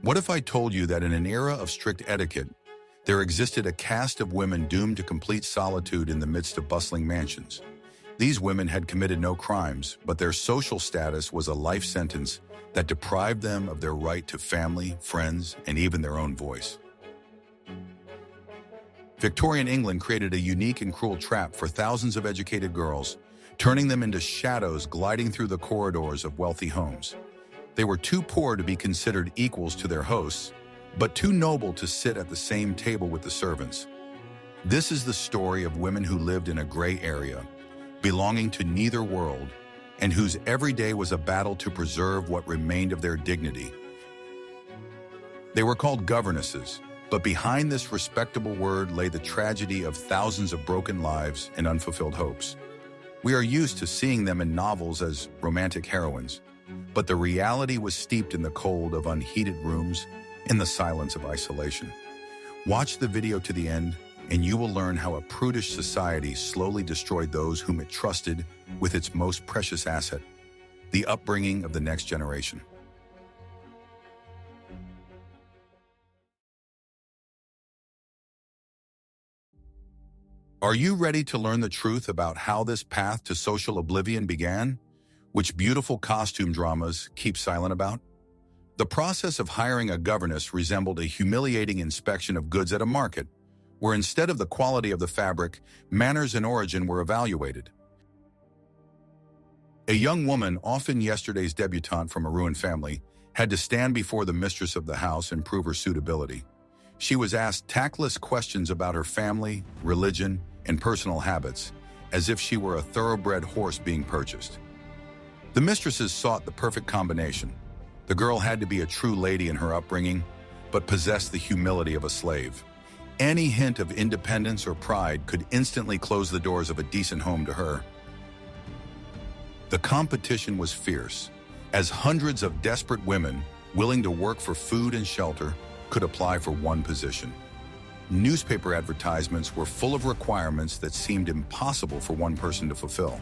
What if I told you that in an era of strict etiquette, there existed a caste of women doomed to complete solitude in the midst of bustling mansions? These women had committed no crimes, but their social status was a life sentence that deprived them of their right to family, friends, and even their own voice. Victorian England created a unique and cruel trap for thousands of educated girls, turning them into shadows gliding through the corridors of wealthy homes. They were too poor to be considered equals to their hosts, but too noble to sit at the same table with the servants. This is the story of women who lived in a gray area, belonging to neither world, and whose every day was a battle to preserve what remained of their dignity. They were called governesses, but behind this respectable word lay the tragedy of thousands of broken lives and unfulfilled hopes. We are used to seeing them in novels as romantic heroines, but the reality was steeped in the cold of unheated rooms, in the silence of isolation. Watch the video to the end, and you will learn how a prudish society slowly destroyed those whom it trusted with its most precious asset, the upbringing of the next generation. Are you ready to learn the truth about how this path to social oblivion began, which beautiful costume dramas keep silent about? The process of hiring a governess resembled a humiliating inspection of goods at a market, where instead of the quality of the fabric, manners and origin were evaluated. A young woman, often yesterday's debutante from a ruined family, had to stand before the mistress of the house and prove her suitability. She was asked tactless questions about her family, religion, and personal habits, as if she were a thoroughbred horse being purchased. The mistresses sought the perfect combination. The girl had to be a true lady in her upbringing, but possessed the humility of a slave. Any hint of independence or pride could instantly close the doors of a decent home to her. The competition was fierce, as hundreds of desperate women, willing to work for food and shelter, could apply for one position. Newspaper advertisements were full of requirements that seemed impossible for one person to fulfill.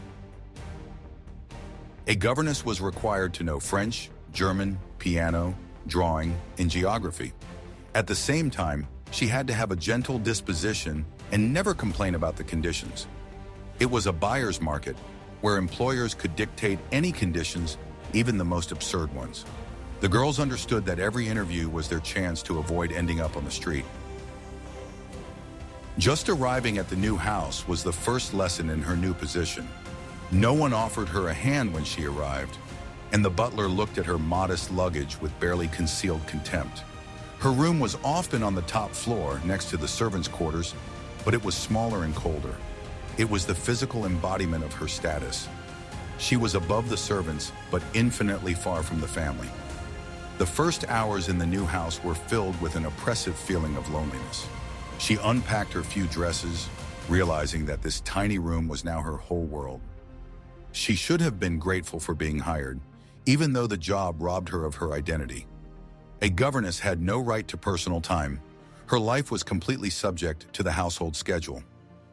A governess was required to know French, German, piano, drawing, and geography. At the same time, she had to have a gentle disposition and never complain about the conditions. It was a buyer's market where employers could dictate any conditions, even the most absurd ones. The girls understood that every interview was their chance to avoid ending up on the street. Just arriving at the new house was the first lesson in her new position. No one offered her a hand when she arrived, and the butler looked at her modest luggage with barely concealed contempt. Her room was often on the top floor next to the servants' quarters, but it was smaller and colder. It was the physical embodiment of her status. She was above the servants, but infinitely far from the family. The first hours in the new house were filled with an oppressive feeling of loneliness. She unpacked her few dresses, realizing that this tiny room was now her whole world. She should have been grateful for being hired, even though the job robbed her of her identity. A governess had no right to personal time. Her life was completely subject to the household schedule.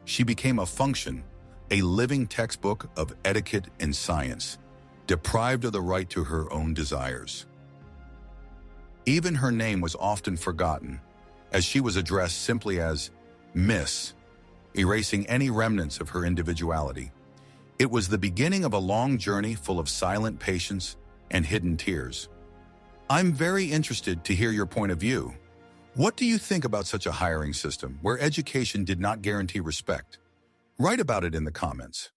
She became a function, a living textbook of etiquette and science, deprived of the right to her own desires. Even her name was often forgotten, as she was addressed simply as Miss, erasing any remnants of her individuality. It was the beginning of a long journey full of silent patience and hidden tears. I'm very interested to hear your point of view. What do you think about such a hiring system where education did not guarantee respect? Write about it in the comments.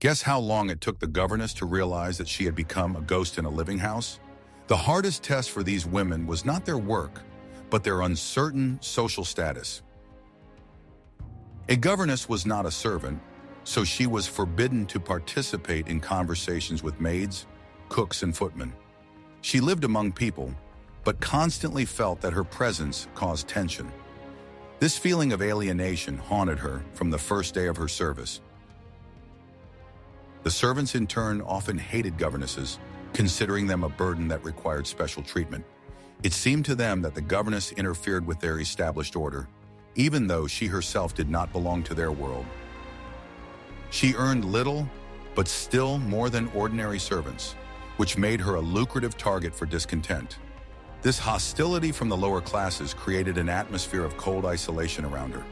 Guess how long it took the governess to realize that she had become a ghost in a living house? The hardest test for these women was not their work, but their uncertain social status. A governess was not a servant, so she was forbidden to participate in conversations with maids, cooks, and footmen. She lived among people, but constantly felt that her presence caused tension. This feeling of alienation haunted her from the first day of her service. The servants in turn often hated governesses, considering them a burden that required special treatment. It seemed to them that the governess interfered with their established order, even though she herself did not belong to their world. She earned little, but still more than ordinary servants, which made her a lucrative target for discontent. This hostility from the lower classes created an atmosphere of cold isolation around her.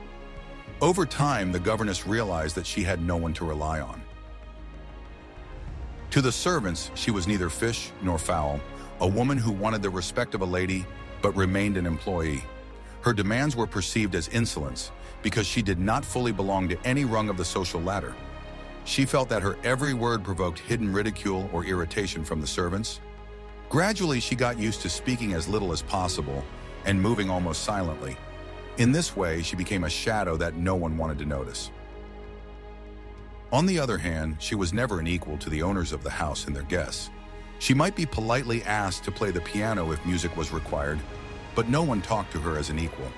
Over time, the governess realized that she had no one to rely on. To the servants, she was neither fish nor fowl, a woman who wanted the respect of a lady but remained an employee. Her demands were perceived as insolence because she did not fully belong to any rung of the social ladder. She felt that her every word provoked hidden ridicule or irritation from the servants. Gradually, she got used to speaking as little as possible and moving almost silently. In this way, she became a shadow that no one wanted to notice. On the other hand, she was never an equal to the owners of the house and their guests. She might be politely asked to play the piano if music was required, but no one talked to her as an equal.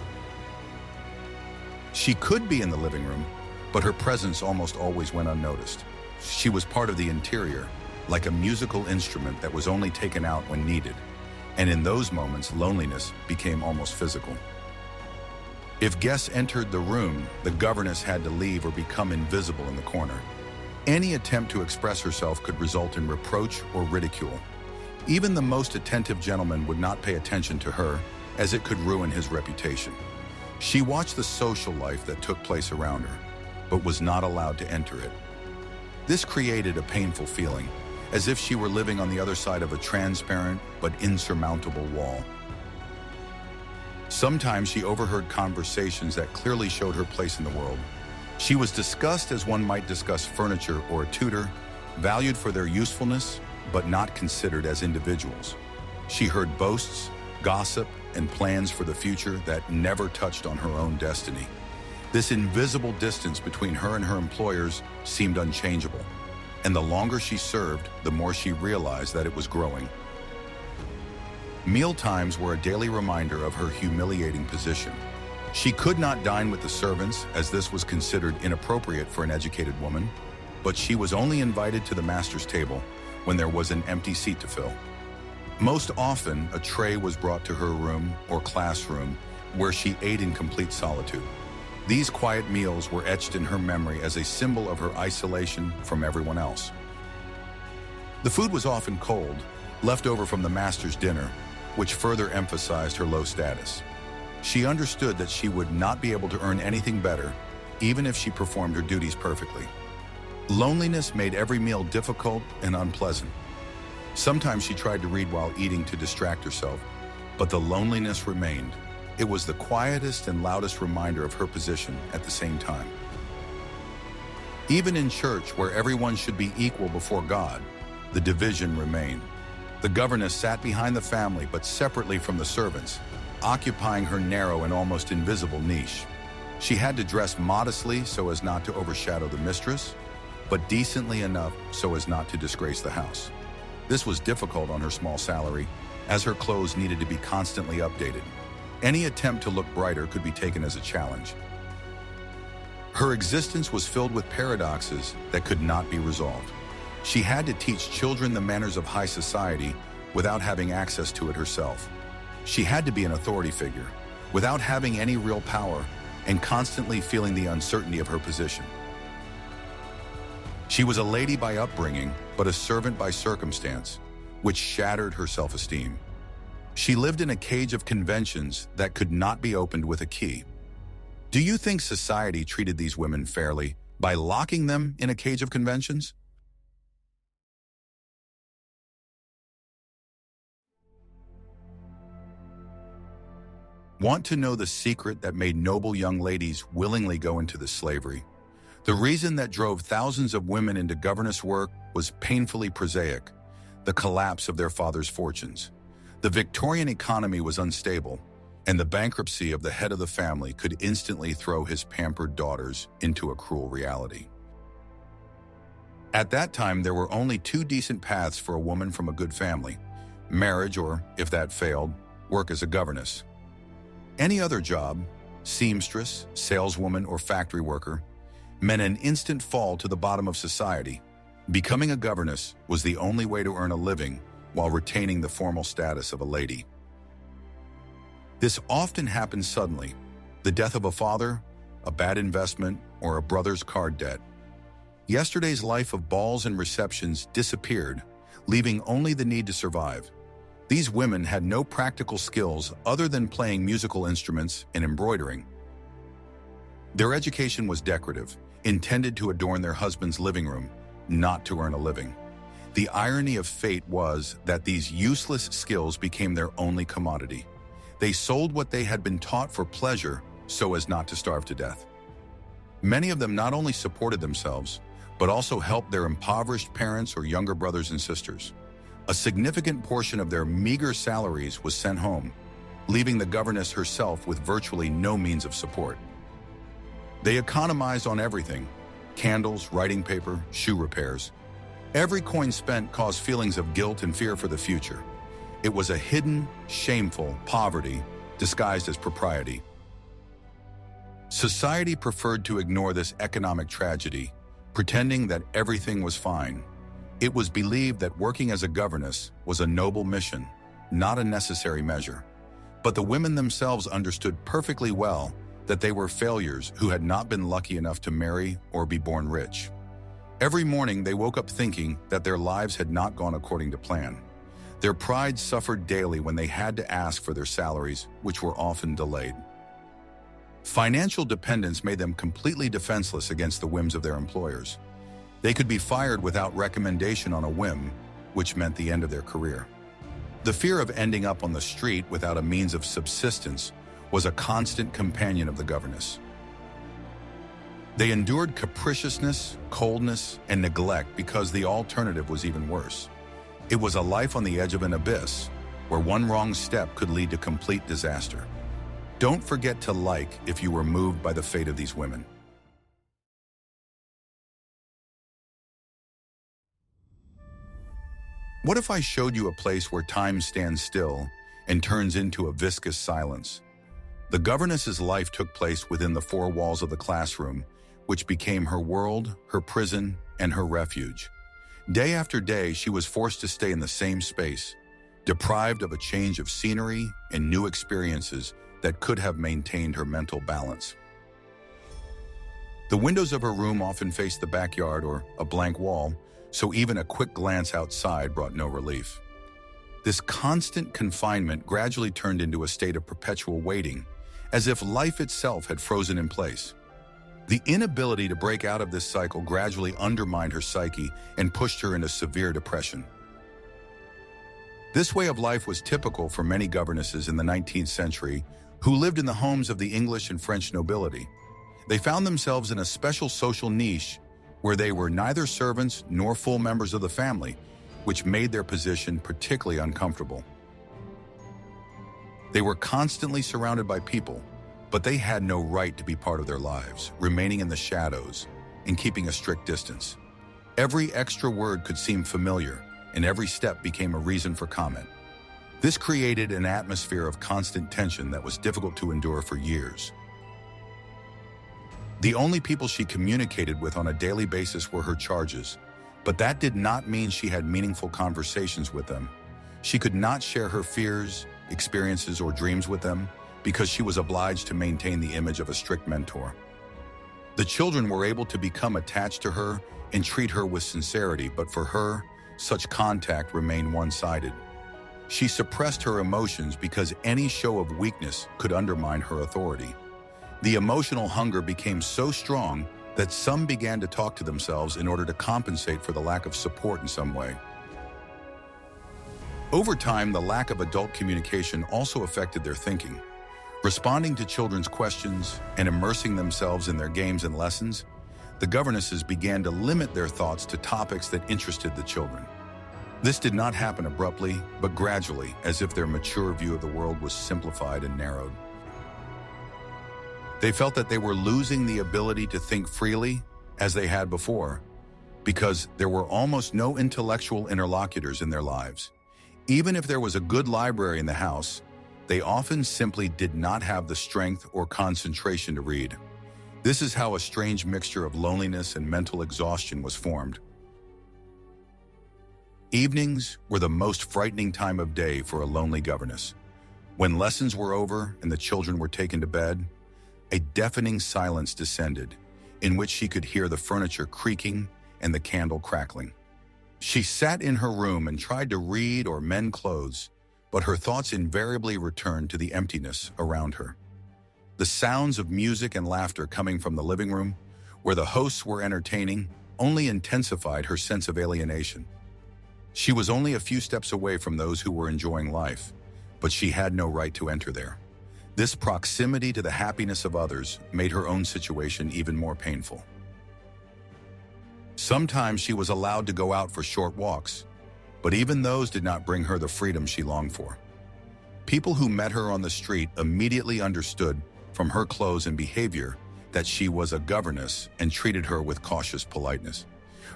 She could be in the living room, but her presence almost always went unnoticed. She was part of the interior, like a musical instrument that was only taken out when needed, and in those moments, loneliness became almost physical. If guests entered the room, the governess had to leave or become invisible in the corner. Any attempt to express herself could result in reproach or ridicule. Even the most attentive gentleman would not pay attention to her, as it could ruin his reputation. She watched the social life that took place around her, but was not allowed to enter it. This created a painful feeling, as if she were living on the other side of a transparent but insurmountable wall. Sometimes she overheard conversations that clearly showed her place in the world. She was discussed as one might discuss furniture or a tutor, valued for their usefulness, but not considered as individuals. She heard boasts, gossip, and plans for the future that never touched on her own destiny. This invisible distance between her and her employers seemed unchangeable, and the longer she served, the more she realized that it was growing. Meal times were a daily reminder of her humiliating position. She could not dine with the servants, as this was considered inappropriate for an educated woman, but she was only invited to the master's table when there was an empty seat to fill. Most often, a tray was brought to her room or classroom where she ate in complete solitude. These quiet meals were etched in her memory as a symbol of her isolation from everyone else. The food was often cold, left over from the master's dinner, which further emphasized her low status. She understood that she would not be able to earn anything better, even if she performed her duties perfectly. Loneliness made every meal difficult and unpleasant. Sometimes she tried to read while eating to distract herself, but the loneliness remained. It was the quietest and loudest reminder of her position at the same time. Even in church, where everyone should be equal before God, the division remained. The governess sat behind the family, but separately from the servants, occupying her narrow and almost invisible niche. She had to dress modestly so as not to overshadow the mistress, but decently enough so as not to disgrace the house. This was difficult on her small salary, as her clothes needed to be constantly updated. Any attempt to look brighter could be taken as a challenge. Her existence was filled with paradoxes that could not be resolved. She had to teach children the manners of high society without having access to it herself. She had to be an authority figure without having any real power and constantly feeling the uncertainty of her position. She was a lady by upbringing, but a servant by circumstance, which shattered her self-esteem. She lived in a cage of conventions that could not be opened with a key. Do you think society treated these women fairly by locking them in a cage of conventions? Want to know the secret that made noble young ladies willingly go into this slavery? The reason that drove thousands of women into governess work was painfully prosaic: the collapse of their father's fortunes. The Victorian economy was unstable, and the bankruptcy of the head of the family could instantly throw his pampered daughters into a cruel reality. At that time, there were only two decent paths for a woman from a good family: marriage, or, if that failed, work as a governess. Any other job, seamstress, saleswoman, or factory worker, meant an instant fall to the bottom of society. Becoming a governess was the only way to earn a living while retaining the formal status of a lady. This often happened suddenly: the death of a father, a bad investment, or a brother's card debt. Yesterday's life of balls and receptions disappeared, leaving only the need to survive. These women had no practical skills other than playing musical instruments and embroidering. Their education was decorative, intended to adorn their husband's living room, not to earn a living. The irony of fate was that these useless skills became their only commodity. They sold what they had been taught for pleasure so as not to starve to death. Many of them not only supported themselves, but also helped their impoverished parents or younger brothers and sisters. A significant portion of their meager salaries was sent home, leaving the governess herself with virtually no means of support. They economized on everything: candles, writing paper, shoe repairs. Every coin spent caused feelings of guilt and fear for the future. It was a hidden, shameful poverty disguised as propriety. Society preferred to ignore this economic tragedy, pretending that everything was fine. It was believed that working as a governess was a noble mission, not a necessary measure. But the women themselves understood perfectly well that they were failures who had not been lucky enough to marry or be born rich. Every morning they woke up thinking that their lives had not gone according to plan. Their pride suffered daily when they had to ask for their salaries, which were often delayed. Financial dependence made them completely defenseless against the whims of their employers. They could be fired without recommendation on a whim, which meant the end of their career. The fear of ending up on the street without a means of subsistence was a constant companion of the governess. They endured capriciousness, coldness, and neglect because the alternative was even worse. It was a life on the edge of an abyss, where one wrong step could lead to complete disaster. Don't forget to like if you were moved by the fate of these women. What if I showed you a place where time stands still and turns into a viscous silence? The governess's life took place within the four walls of the classroom, which became her world, her prison, and her refuge. Day after day, she was forced to stay in the same space, deprived of a change of scenery and new experiences that could have maintained her mental balance. The windows of her room often faced the backyard or a blank wall, so even a quick glance outside brought no relief. This constant confinement gradually turned into a state of perpetual waiting, as if life itself had frozen in place. The inability to break out of this cycle gradually undermined her psyche and pushed her into severe depression. This way of life was typical for many governesses in the 19th century who lived in the homes of the English and French nobility. They found themselves in a special social niche where they were neither servants nor full members of the family, which made their position particularly uncomfortable. They were constantly surrounded by people, but they had no right to be part of their lives, remaining in the shadows and keeping a strict distance. Every extra word could seem familiar, and every step became a reason for comment. This created an atmosphere of constant tension that was difficult to endure for years. The only people she communicated with on a daily basis were her charges, but that did not mean she had meaningful conversations with them. She could not share her fears, experiences, or dreams with them because she was obliged to maintain the image of a strict mentor. The children were able to become attached to her and treat her with sincerity, but for her, such contact remained one-sided. She suppressed her emotions because any show of weakness could undermine her authority. The emotional hunger became so strong that some began to talk to themselves in order to compensate for the lack of support in some way. Over time, the lack of adult communication also affected their thinking. Responding to children's questions and immersing themselves in their games and lessons, the governesses began to limit their thoughts to topics that interested the children. This did not happen abruptly, but gradually, as if their mature view of the world was simplified and narrowed. They felt that they were losing the ability to think freely as they had before, because there were almost no intellectual interlocutors in their lives. Even if there was a good library in the house, they often simply did not have the strength or concentration to read. This is how a strange mixture of loneliness and mental exhaustion was formed. Evenings were the most frightening time of day for a lonely governess. When lessons were over and the children were taken to bed, a deafening silence descended, in which she could hear the furniture creaking and the candle crackling. She sat in her room and tried to read or mend clothes, but her thoughts invariably returned to the emptiness around her. The sounds of music and laughter coming from the living room, where the hosts were entertaining, only intensified her sense of alienation. She was only a few steps away from those who were enjoying life, but she had no right to enter there. This proximity to the happiness of others made her own situation even more painful. Sometimes she was allowed to go out for short walks, but even those did not bring her the freedom she longed for. People who met her on the street immediately understood from her clothes and behavior that she was a governess and treated her with cautious politeness.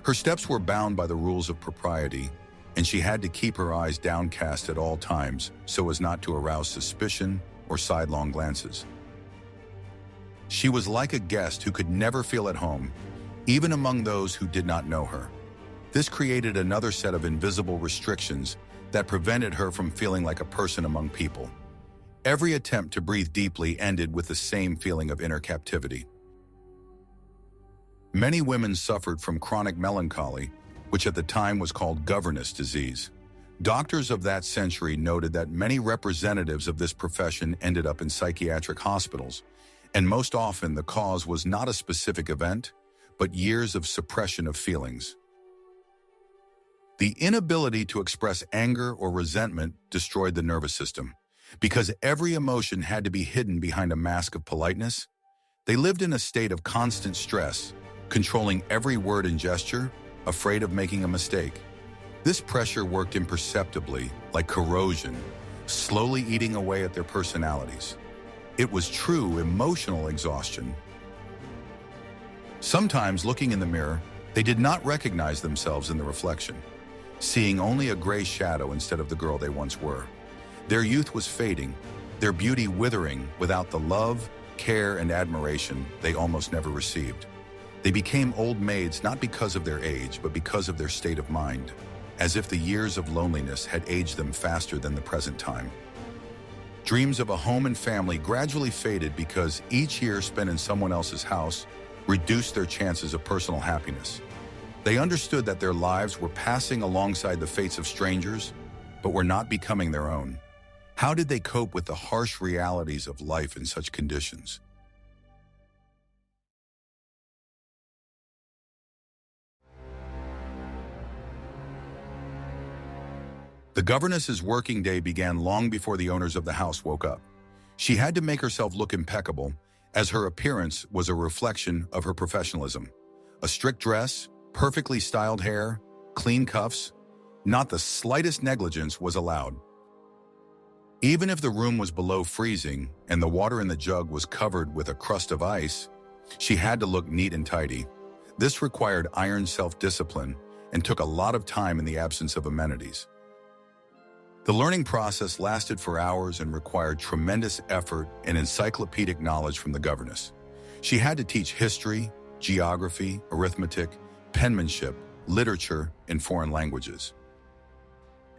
Her steps were bound by the rules of propriety, and she had to keep her eyes downcast at all times so as not to arouse suspicion or sidelong glances. She was like a guest who could never feel at home, even among those who did not know her. This created another set of invisible restrictions that prevented her from feeling like a person among people. Every attempt to breathe deeply ended with the same feeling of inner captivity. Many women suffered from chronic melancholy, which at the time was called Governess disease. Doctors of that century noted that many representatives of this profession ended up in psychiatric hospitals, and most often the cause was not a specific event, but years of suppression of feelings. The inability to express anger or resentment destroyed the nervous system. Because every emotion had to be hidden behind a mask of politeness, they lived in a state of constant stress, controlling every word and gesture, afraid of making a mistake. This pressure worked imperceptibly, like corrosion, slowly eating away at their personalities. It was true emotional exhaustion. Sometimes, looking in the mirror, they did not recognize themselves in the reflection, seeing only a gray shadow instead of the girl they once were. Their youth was fading, their beauty withering without the love, care, and admiration they almost never received. They became old maids not because of their age, but because of their state of mind, as if the years of loneliness had aged them faster than the present time. Dreams of a home and family gradually faded because each year spent in someone else's house reduced their chances of personal happiness. They understood that their lives were passing alongside the fates of strangers, but were not becoming their own. How did they cope with the harsh realities of life in such conditions? The governess's working day began long before the owners of the house woke up. She had to make herself look impeccable, as her appearance was a reflection of her professionalism. A strict dress, perfectly styled hair, clean cuffs, not the slightest negligence was allowed. Even if the room was below freezing and the water in the jug was covered with a crust of ice, she had to look neat and tidy. This required iron self-discipline and took a lot of time in the absence of amenities. The learning process lasted for hours and required tremendous effort and encyclopedic knowledge from the governess. She had to teach history, geography, arithmetic, penmanship, literature, and foreign languages.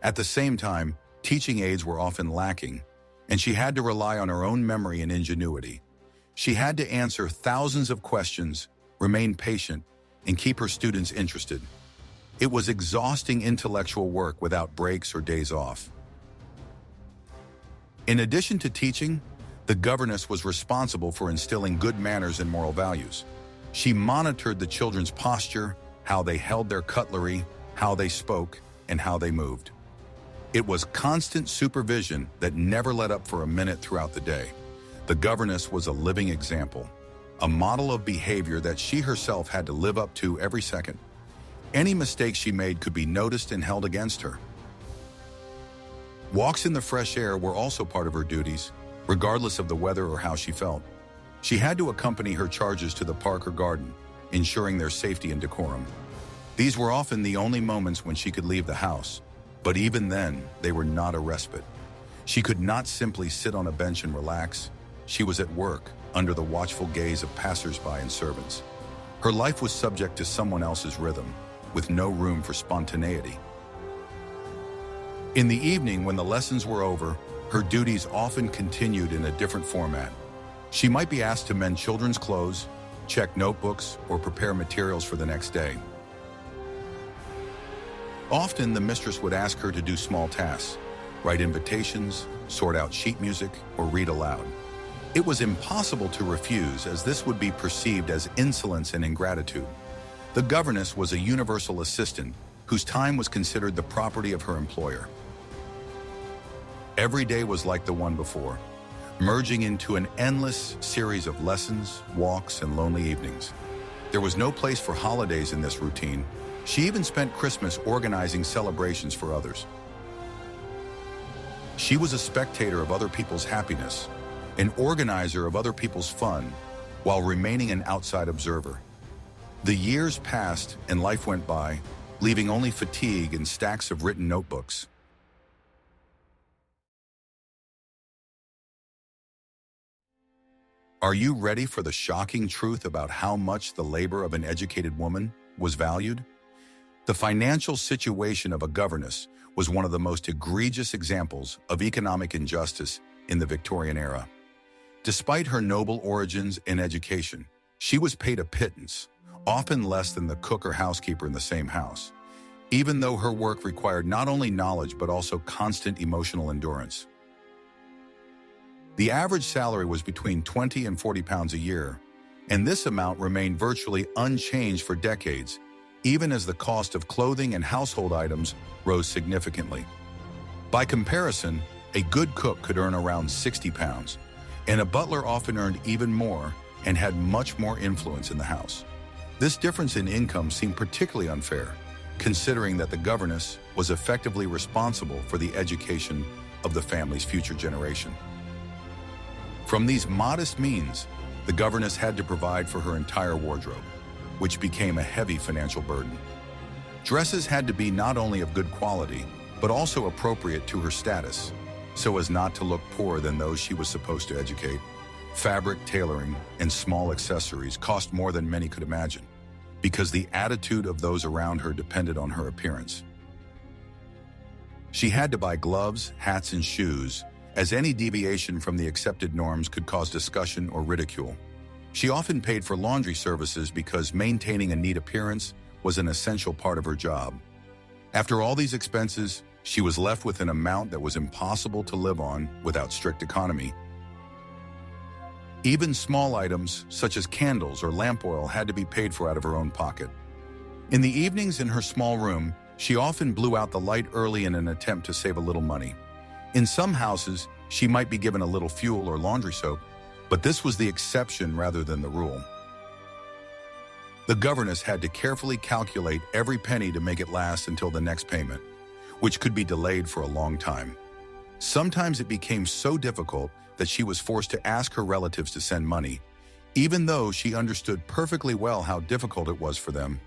At the same time, teaching aids were often lacking, and she had to rely on her own memory and ingenuity. She had to answer thousands of questions, remain patient, and keep her students interested. It was exhausting intellectual work without breaks or days off. In addition to teaching, the governess was responsible for instilling good manners and moral values. She monitored the children's posture, how they held their cutlery, how they spoke, and how they moved. It was constant supervision that never let up for a minute throughout the day. The governess was a living example, a model of behavior that she herself had to live up to every second. Any mistake she made could be noticed and held against her. Walks in the fresh air were also part of her duties, regardless of the weather or how she felt. She had to accompany her charges to the park or garden, ensuring their safety and decorum. These were often the only moments when she could leave the house, but even then, they were not a respite. She could not simply sit on a bench and relax. She was at work, under the watchful gaze of passers-by and servants. Her life was subject to someone else's rhythm, with no room for spontaneity. In the evening, when the lessons were over, her duties often continued in a different format. She might be asked to mend children's clothes, check notebooks, or prepare materials for the next day. Often, the mistress would ask her to do small tasks, write invitations, sort out sheet music, or read aloud. It was impossible to refuse, as this would be perceived as insolence and ingratitude. The governess was a universal assistant whose time was considered the property of her employer. Every day was like the one before, merging into an endless series of lessons, walks, and lonely evenings. There was no place for holidays in this routine. She even spent Christmas organizing celebrations for others. She was a spectator of other people's happiness, an organizer of other people's fun, while remaining an outside observer. The years passed and life went by, leaving only fatigue and stacks of written notebooks. Are you ready for the shocking truth about how much the labor of an educated woman was valued? The financial situation of a governess was one of the most egregious examples of economic injustice in the Victorian era. Despite her noble origins and education, she was paid a pittance, often less than the cook or housekeeper in the same house, even though her work required not only knowledge but also constant emotional endurance. The average salary was between £20 and £40 a year, and this amount remained virtually unchanged for decades, even as the cost of clothing and household items rose significantly. By comparison, a good cook could earn around £60, and a butler often earned even more and had much more influence in the house. This difference in income seemed particularly unfair, considering that the governess was effectively responsible for the education of the family's future generation. From these modest means, the governess had to provide for her entire wardrobe, which became a heavy financial burden. Dresses had to be not only of good quality, but also appropriate to her status, so as not to look poorer than those she was supposed to educate. Fabric, tailoring, and small accessories cost more than many could imagine, because the attitude of those around her depended on her appearance. She had to buy gloves, hats, and shoes, as any deviation from the accepted norms could cause discussion or ridicule. She often paid for laundry services because maintaining a neat appearance was an essential part of her job. After all these expenses, she was left with an amount that was impossible to live on without strict economy. Even small items, such as candles or lamp oil, had to be paid for out of her own pocket. In the evenings in her small room, she often blew out the light early in an attempt to save a little money. In some houses, she might be given a little fuel or laundry soap, but this was the exception rather than the rule. The governess had to carefully calculate every penny to make it last until the next payment, which could be delayed for a long time. Sometimes it became so difficult that she was forced to ask her relatives to send money, even though she understood perfectly well how difficult it was for them.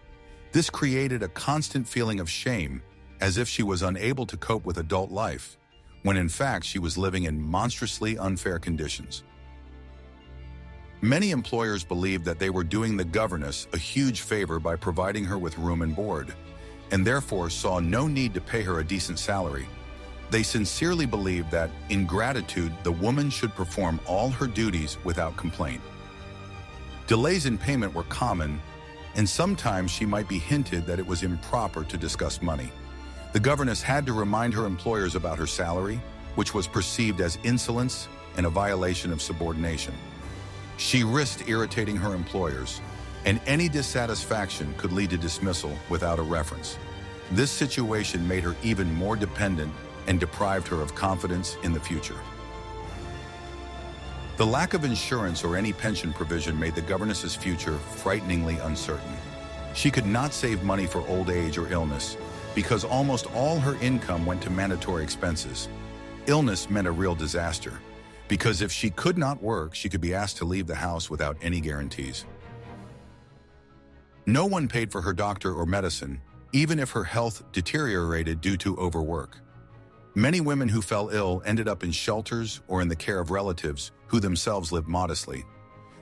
This created a constant feeling of shame, as if she was unable to cope with adult life, when in fact she was living in monstrously unfair conditions. Many employers believed that they were doing the governess a huge favor by providing her with room and board, and therefore saw no need to pay her a decent salary. They sincerely believed that, in gratitude, the woman should perform all her duties without complaint. Delays in payment were common, and sometimes she might be hinted that it was improper to discuss money. The governess had to remind her employers about her salary, which was perceived as insolence and a violation of subordination. She risked irritating her employers, and any dissatisfaction could lead to dismissal without a reference. This situation made her even more dependent and deprived her of confidence in the future. The lack of insurance or any pension provision made the governess's future frighteningly uncertain. She could not save money for old age or illness, because almost all her income went to mandatory expenses. Illness meant a real disaster, because if she could not work, she could be asked to leave the house without any guarantees. No one paid for her doctor or medicine, even if her health deteriorated due to overwork. Many women who fell ill ended up in shelters or in the care of relatives who themselves lived modestly.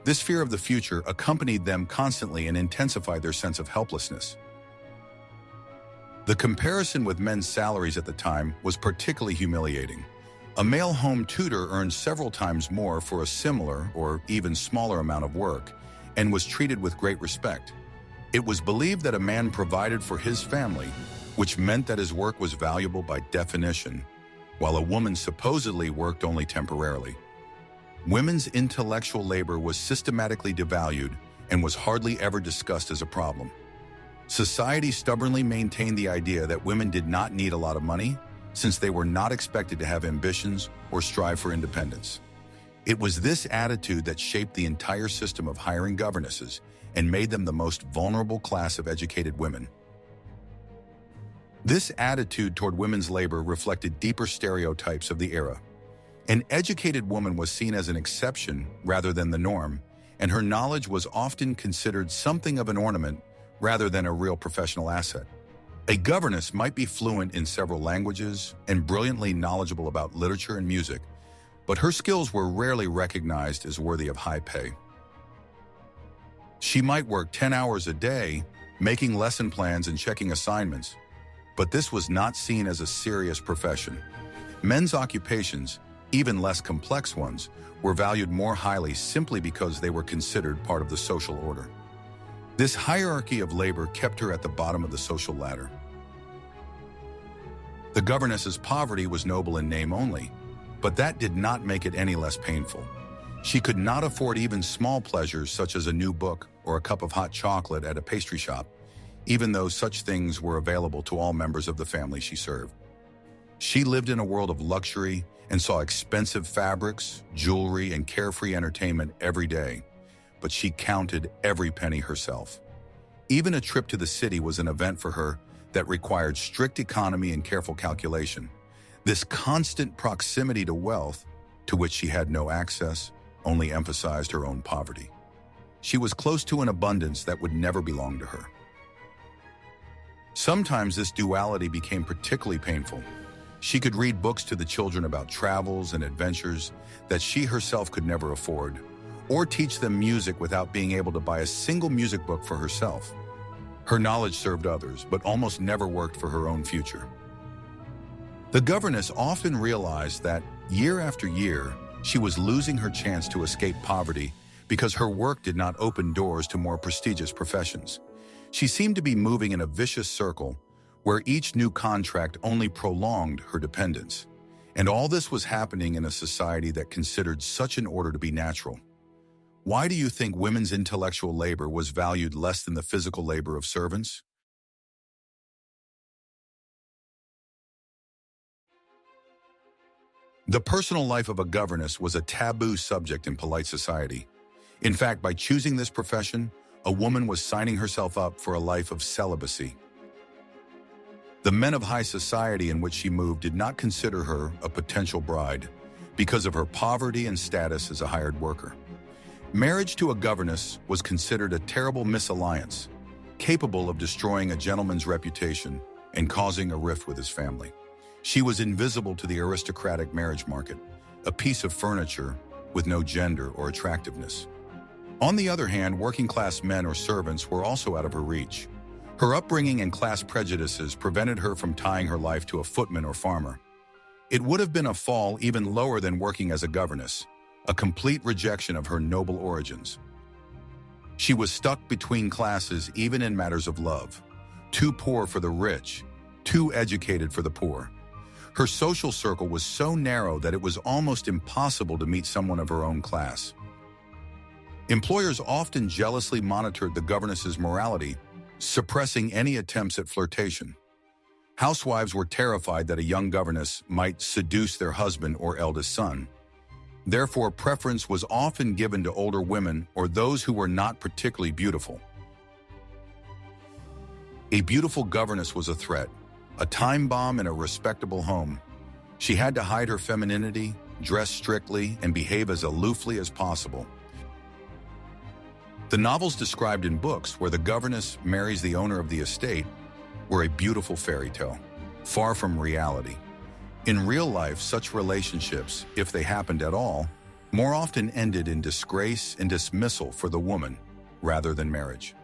This fear of the future accompanied them constantly and intensified their sense of helplessness. The comparison with men's salaries at the time was particularly humiliating. A male home tutor earned several times more for a similar or even smaller amount of work and was treated with great respect. It was believed that a man provided for his family which meant that his work was valuable by definition, while a woman supposedly worked only temporarily. Women's intellectual labor was systematically devalued and was hardly ever discussed as a problem. Society stubbornly maintained the idea that women did not need a lot of money, since they were not expected to have ambitions or strive for independence. It was this attitude that shaped the entire system of hiring governesses and made them the most vulnerable class of educated women. This attitude toward women's labor reflected deeper stereotypes of the era. An educated woman was seen as an exception rather than the norm, and her knowledge was often considered something of an ornament rather than a real professional asset. A governess might be fluent in several languages and brilliantly knowledgeable about literature and music, but her skills were rarely recognized as worthy of high pay. She might work 10 hours a day, making lesson plans and checking assignments, but this was not seen as a serious profession. Men's occupations, even less complex ones, were valued more highly simply because they were considered part of the social order. This hierarchy of labor kept her at the bottom of the social ladder. The governess's poverty was noble in name only, but that did not make it any less painful. She could not afford even small pleasures such as a new book or a cup of hot chocolate at a pastry shop, even though such things were available to all members of the family she served. She lived in a world of luxury and saw expensive fabrics, jewelry, and carefree entertainment every day, but she counted every penny herself. Even a trip to the city was an event for her that required strict economy and careful calculation. This constant proximity to wealth, to which she had no access, only emphasized her own poverty. She was close to an abundance that would never belong to her. Sometimes this duality became particularly painful. She could read books to the children about travels and adventures that she herself could never afford, or teach them music without being able to buy a single music book for herself. Her knowledge served others, but almost never worked for her own future. The governess often realized that, year after year, she was losing her chance to escape poverty because her work did not open doors to more prestigious professions. She seemed to be moving in a vicious circle where each new contract only prolonged her dependence. And all this was happening in a society that considered such an order to be natural. Why do you think women's intellectual labor was valued less than the physical labor of servants? The personal life of a governess was a taboo subject in polite society. In fact, by choosing this profession, a woman was signing herself up for a life of celibacy. The men of high society in which she moved did not consider her a potential bride because of her poverty and status as a hired worker. Marriage to a governess was considered a terrible misalliance, capable of destroying a gentleman's reputation and causing a rift with his family. She was invisible to the aristocratic marriage market, a piece of furniture with no gender or attractiveness. On the other hand, working-class men or servants were also out of her reach. Her upbringing and class prejudices prevented her from tying her life to a footman or farmer. It would have been a fall even lower than working as a governess, a complete rejection of her noble origins. She was stuck between classes even in matters of love, too poor for the rich, too educated for the poor. Her social circle was so narrow that it was almost impossible to meet someone of her own class. Employers often jealously monitored the governess's morality, suppressing any attempts at flirtation. Housewives were terrified that a young governess might seduce their husband or eldest son. Therefore, preference was often given to older women or those who were not particularly beautiful. A beautiful governess was a threat, a time bomb in a respectable home. She had to hide her femininity, dress strictly, and behave as aloofly as possible. The novels described in books where the governess marries the owner of the estate were a beautiful fairy tale, far from reality. In real life, such relationships, if they happened at all, more often ended in disgrace and dismissal for the woman, rather than marriage.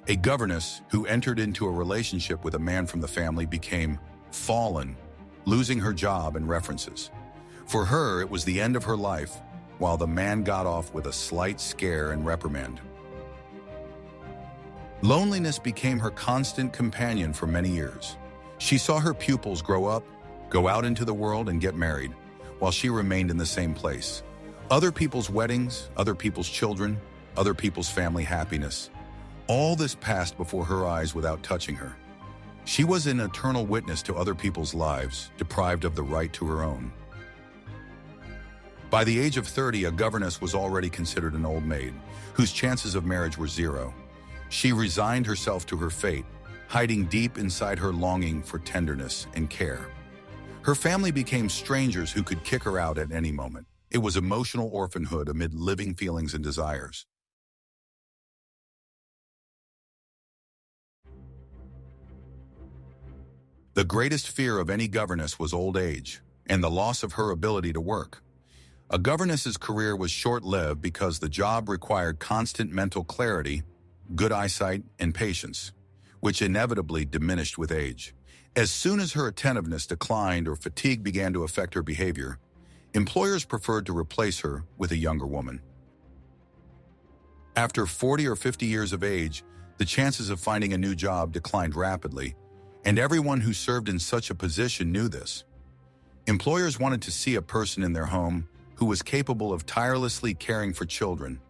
A governess who entered into a relationship with a man from the family became fallen, losing her job and references. For her, it was the end of her life, while the man got off with a slight scare and reprimand. Loneliness became her constant companion for many years. She saw her pupils grow up, go out into the world, and get married, while she remained in the same place. Other people's weddings, other people's children, other people's family happiness. All this passed before her eyes without touching her. She was an eternal witness to other people's lives, deprived of the right to her own. By the age of 30, a governess was already considered an old maid, whose chances of marriage were zero. She resigned herself to her fate, hiding deep inside her longing for tenderness and care. Her family became strangers who could kick her out at any moment. It was emotional orphanhood amid living feelings and desires. The greatest fear of any governess was old age and the loss of her ability to work. A governess's career was short-lived because the job required constant mental clarity, good eyesight, and patience, which inevitably diminished with age. As soon as her attentiveness declined or fatigue began to affect her behavior, employers preferred to replace her with a younger woman. After 40 or 50 years of age, the chances of finding a new job declined rapidly, and everyone who served in such a position knew this. Employers wanted to see a person in their home who was capable of tirelessly caring for children,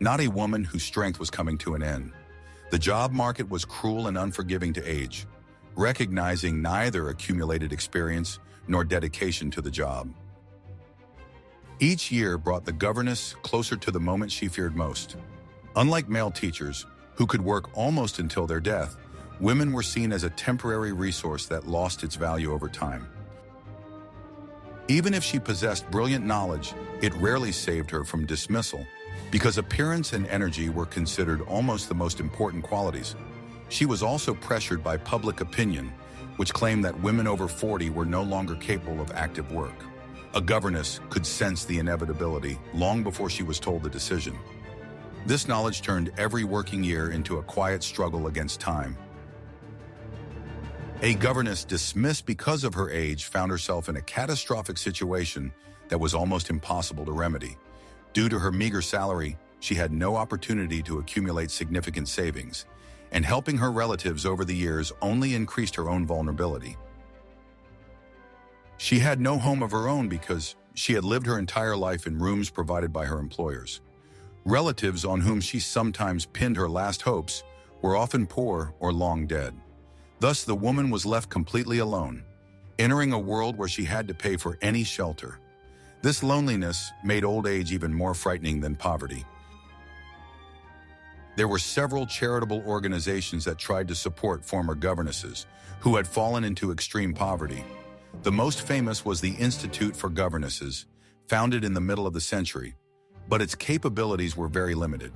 not a woman whose strength was coming to an end. The job market was cruel and unforgiving to age, recognizing neither accumulated experience nor dedication to the job. Each year brought the governess closer to the moment she feared most. Unlike male teachers, who could work almost until their death, women were seen as a temporary resource that lost its value over time. Even if she possessed brilliant knowledge, it rarely saved her from dismissal, because appearance and energy were considered almost the most important qualities. She was also pressured by public opinion, which claimed that women over 40 were no longer capable of active work. A governess could sense the inevitability long before she was told the decision. This knowledge turned every working year into a quiet struggle against time. A governess dismissed because of her age found herself in a catastrophic situation that was almost impossible to remedy. Due to her meager salary, she had no opportunity to accumulate significant savings, and helping her relatives over the years only increased her own vulnerability. She had no home of her own because she had lived her entire life in rooms provided by her employers. Relatives on whom she sometimes pinned her last hopes were often poor or long dead. Thus, the woman was left completely alone, entering a world where she had to pay for any shelter. This loneliness made old age even more frightening than poverty. There were several charitable organizations that tried to support former governesses who had fallen into extreme poverty. The most famous was the Institute for Governesses, founded in the middle of the century, but its capabilities were very limited.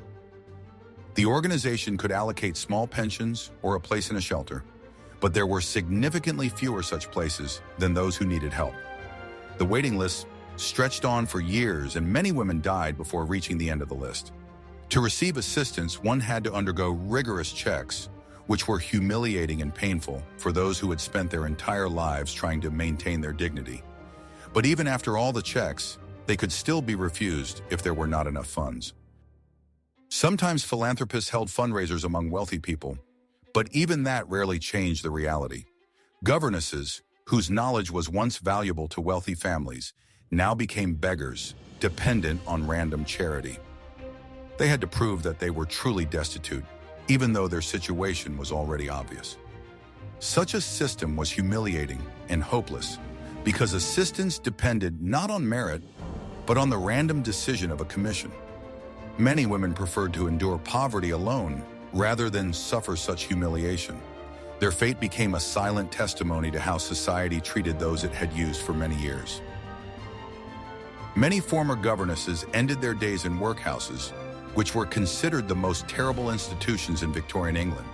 The organization could allocate small pensions or a place in a shelter, but there were significantly fewer such places than those who needed help. The waiting list stretched on for years, and many women died before reaching the end of the list. To receive assistance, one had to undergo rigorous checks, which were humiliating and painful for those who had spent their entire lives trying to maintain their dignity. But even after all the checks, they could still be refused if there were not enough funds. Sometimes philanthropists held fundraisers among wealthy people, but even that rarely changed the reality. Governesses, whose knowledge was once valuable to wealthy families, now became beggars, dependent on random charity. They had to prove that they were truly destitute, even though their situation was already obvious. Such a system was humiliating and hopeless because assistance depended not on merit, but on the random decision of a commission. Many women preferred to endure poverty alone rather than suffer such humiliation. Their fate became a silent testimony to how society treated those it had used for many years. Many former governesses ended their days in workhouses, which were considered the most terrible institutions in Victorian England.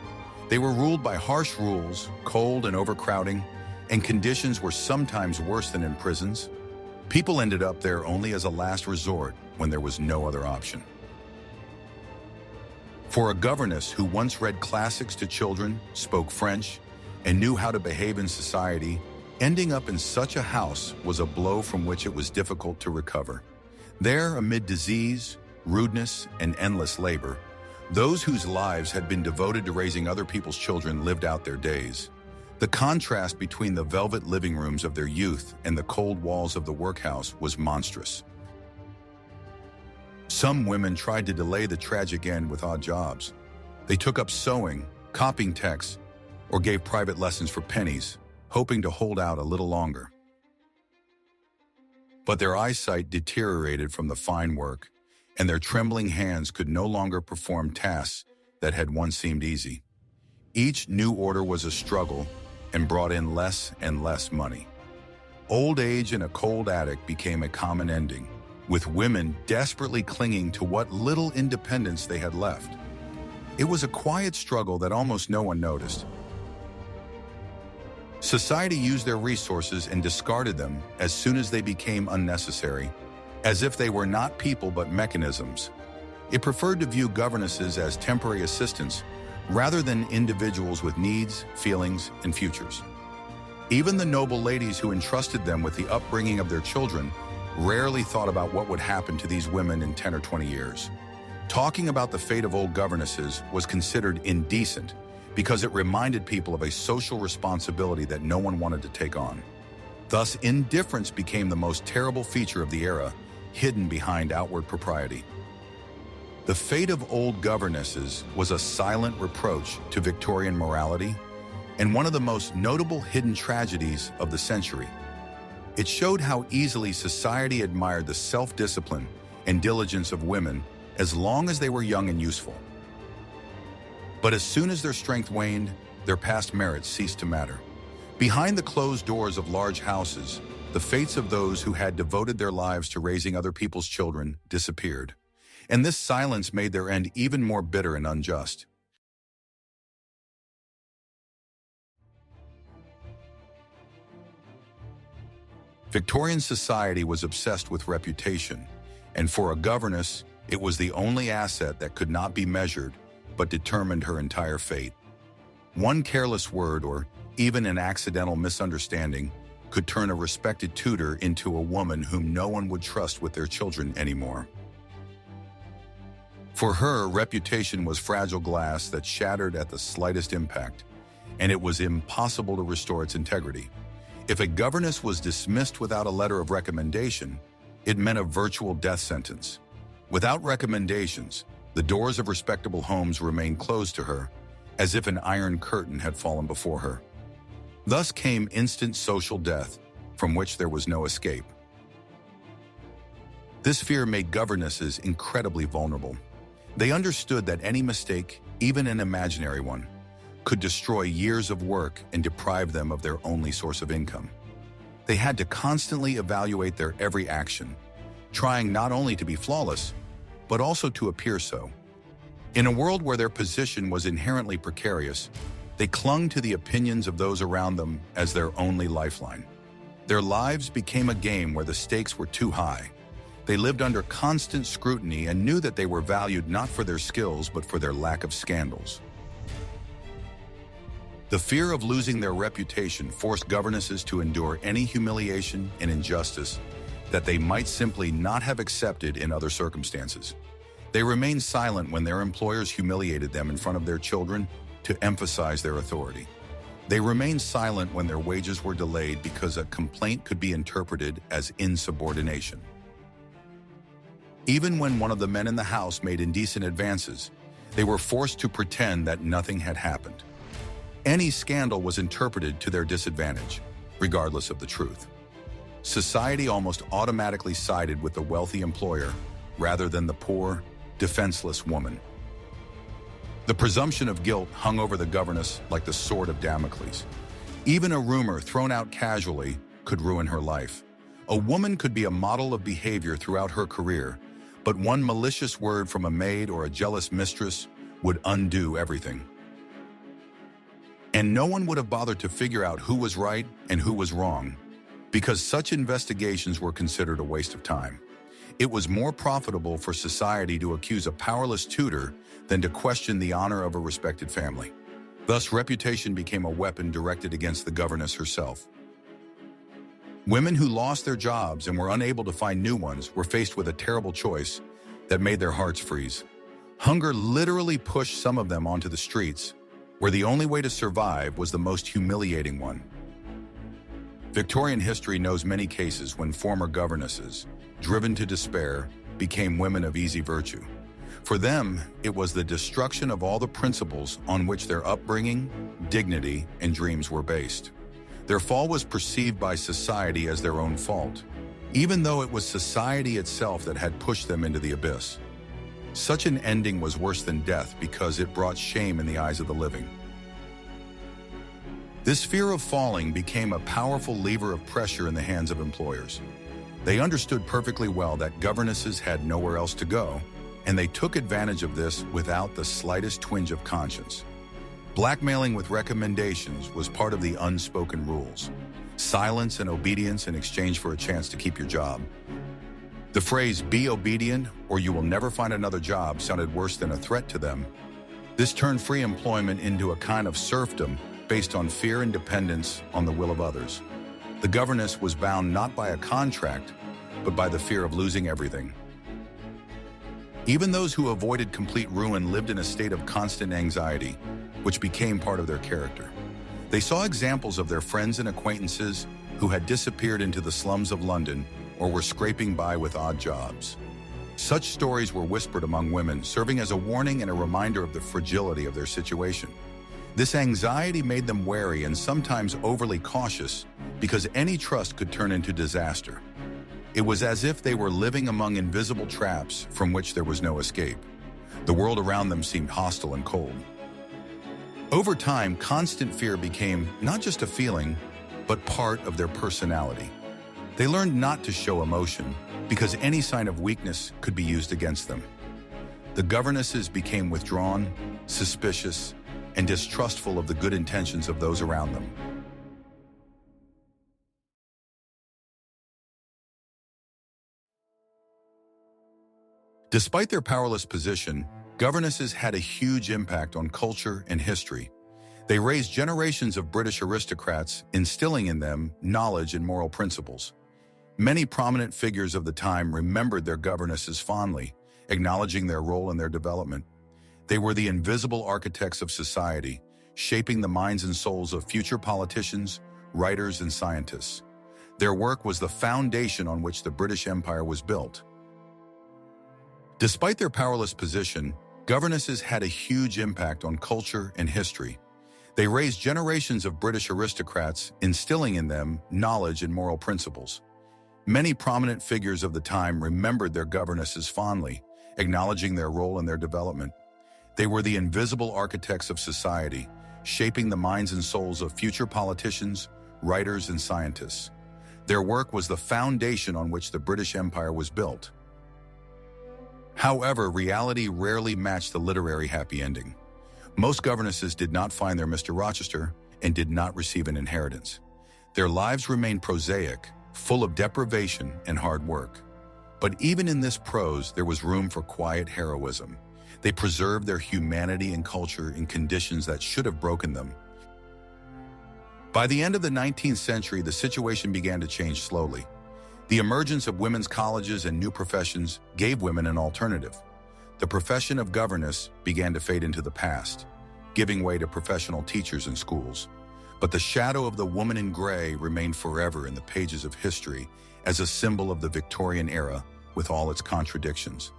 They were ruled by harsh rules, cold and overcrowding, and conditions were sometimes worse than in prisons. People ended up there only as a last resort when there was no other option. For a governess who once read classics to children, spoke French, and knew how to behave in society, ending up in such a house was a blow from which it was difficult to recover. There, amid disease, rudeness, and endless labor, those whose lives had been devoted to raising other people's children lived out their days. The contrast between the velvet living rooms of their youth and the cold walls of the workhouse was monstrous. Some women tried to delay the tragic end with odd jobs. They took up sewing, copying texts, or gave private lessons for pennies, hoping to hold out a little longer. But their eyesight deteriorated from the fine work, and their trembling hands could no longer perform tasks that had once seemed easy. Each new order was a struggle and brought in less and less money. Old age in a cold attic became a common ending, with women desperately clinging to what little independence they had left. It was a quiet struggle that almost no one noticed. Society used their resources and discarded them as soon as they became unnecessary, as if they were not people but mechanisms. It preferred to view governesses as temporary assistants rather than individuals with needs, feelings, and futures. Even the noble ladies who entrusted them with the upbringing of their children rarely thought about what would happen to these women in 10 or 20 years. Talking about the fate of old governesses was considered indecent because it reminded people of a social responsibility that no one wanted to take on. Thus, indifference became the most terrible feature of the era, hidden behind outward propriety. The fate of old governesses was a silent reproach to Victorian morality and one of the most notable hidden tragedies of the century. It showed how easily society admired the self-discipline and diligence of women as long as they were young and useful. But as soon as their strength waned, their past merits ceased to matter. Behind the closed doors of large houses, the fates of those who had devoted their lives to raising other people's children disappeared. And this silence made their end even more bitter and unjust. Victorian society was obsessed with reputation, and for a governess, it was the only asset that could not be measured but determined her entire fate. One careless word or even an accidental misunderstanding could turn a respected tutor into a woman whom no one would trust with their children anymore. For her, reputation was fragile glass that shattered at the slightest impact, and it was impossible to restore its integrity. If a governess was dismissed without a letter of recommendation, it meant a virtual death sentence. Without recommendations, the doors of respectable homes remained closed to her, as if an iron curtain had fallen before her. Thus came instant social death, from which there was no escape. This fear made governesses incredibly vulnerable. They understood that any mistake, even an imaginary one, could destroy years of work and deprive them of their only source of income. They had to constantly evaluate their every action, trying not only to be flawless, but also to appear so. In a world where their position was inherently precarious, they clung to the opinions of those around them as their only lifeline. Their lives became a game where the stakes were too high. They lived under constant scrutiny and knew that they were valued not for their skills but for their lack of scandals. The fear of losing their reputation forced governesses to endure any humiliation and injustice that they might simply not have accepted in other circumstances. They remained silent when their employers humiliated them in front of their children to emphasize their authority. They remained silent when their wages were delayed because a complaint could be interpreted as insubordination. Even when one of the men in the house made indecent advances, they were forced to pretend that nothing had happened. Any scandal was interpreted to their disadvantage, regardless of the truth. Society almost automatically sided with the wealthy employer rather than the poor, defenseless woman. The presumption of guilt hung over the governess like the sword of Damocles. Even a rumor thrown out casually could ruin her life. A woman could be a model of behavior throughout her career, but one malicious word from a maid or a jealous mistress would undo everything. And no one would have bothered to figure out who was right and who was wrong, because such investigations were considered a waste of time. It was more profitable for society to accuse a powerless tutor than to question the honor of a respected family. Thus, reputation became a weapon directed against the governess herself. Women who lost their jobs and were unable to find new ones were faced with a terrible choice that made their hearts freeze. Hunger literally pushed some of them onto the streets, where the only way to survive was the most humiliating one. Victorian history knows many cases when former governesses, driven to despair, became women of easy virtue. For them, it was the destruction of all the principles on which their upbringing, dignity, and dreams were based. Their fall was perceived by society as their own fault, even though it was society itself that had pushed them into the abyss. Such an ending was worse than death because it brought shame in the eyes of the living. This fear of falling became a powerful lever of pressure in the hands of employers. They understood perfectly well that governesses had nowhere else to go, and they took advantage of this without the slightest twinge of conscience. Blackmailing with recommendations was part of the unspoken rules. Silence and obedience in exchange for a chance to keep your job. The phrase, "be obedient or you will never find another job," sounded worse than a threat to them. This turned free employment into a kind of serfdom based on fear and dependence on the will of others. The governess was bound not by a contract, but by the fear of losing everything. Even those who avoided complete ruin lived in a state of constant anxiety, which became part of their character. They saw examples of their friends and acquaintances who had disappeared into the slums of London or were scraping by with odd jobs. Such stories were whispered among women, serving as a warning and a reminder of the fragility of their situation. This anxiety made them wary and sometimes overly cautious because any trust could turn into disaster. It was as if they were living among invisible traps from which there was no escape. The world around them seemed hostile and cold. Over time, constant fear became not just a feeling, but part of their personality. They learned not to show emotion because any sign of weakness could be used against them. The governesses became withdrawn, suspicious, and distrustful of the good intentions of those around them. Despite their powerless position, governesses had a huge impact on culture and history. They raised generations of British aristocrats, instilling in them knowledge and moral principles. Many prominent figures of the time remembered their governesses fondly, acknowledging their role in their development. They were the invisible architects of society, shaping the minds and souls of future politicians, writers, and scientists. Their work was the foundation on which the British Empire was built. Despite their powerless position, governesses had a huge impact on culture and history. They raised generations of British aristocrats, instilling in them knowledge and moral principles. Many prominent figures of the time remembered their governesses fondly, acknowledging their role in their development. They were the invisible architects of society, shaping the minds and souls of future politicians, writers, and scientists. Their work was the foundation on which the British Empire was built. However, reality rarely matched the literary happy ending. Most governesses did not find their Mr. Rochester and did not receive an inheritance. Their lives remained prosaic, full of deprivation and hard work. But even in this prose, there was room for quiet heroism. They preserved their humanity and culture in conditions that should have broken them. By the end of the 19th century, the situation began to change slowly. The emergence of women's colleges and new professions gave women an alternative. The profession of governess began to fade into the past, giving way to professional teachers in schools. But the shadow of the woman in gray remained forever in the pages of history as a symbol of the Victorian era with all its contradictions.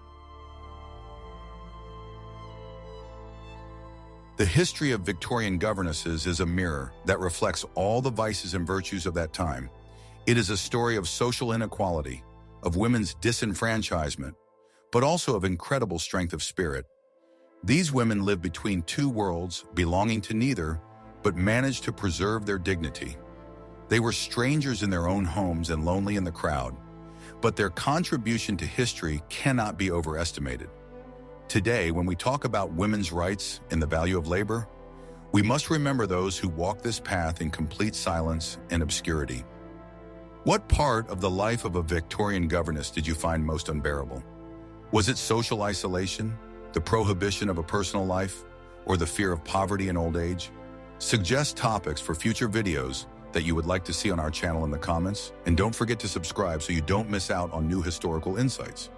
The history of Victorian governesses is a mirror that reflects all the vices and virtues of that time. It is a story of social inequality, of women's disenfranchisement, but also of incredible strength of spirit. These women lived between two worlds, belonging to neither, but managed to preserve their dignity. They were strangers in their own homes and lonely in the crowd, but their contribution to history cannot be overestimated. Today, when we talk about women's rights and the value of labor, we must remember those who walked this path in complete silence and obscurity. What part of the life of a Victorian governess did you find most unbearable? Was it social isolation, the prohibition of a personal life, or the fear of poverty and old age? Suggest topics for future videos that you would like to see on our channel in the comments, and don't forget to subscribe so you don't miss out on new historical insights.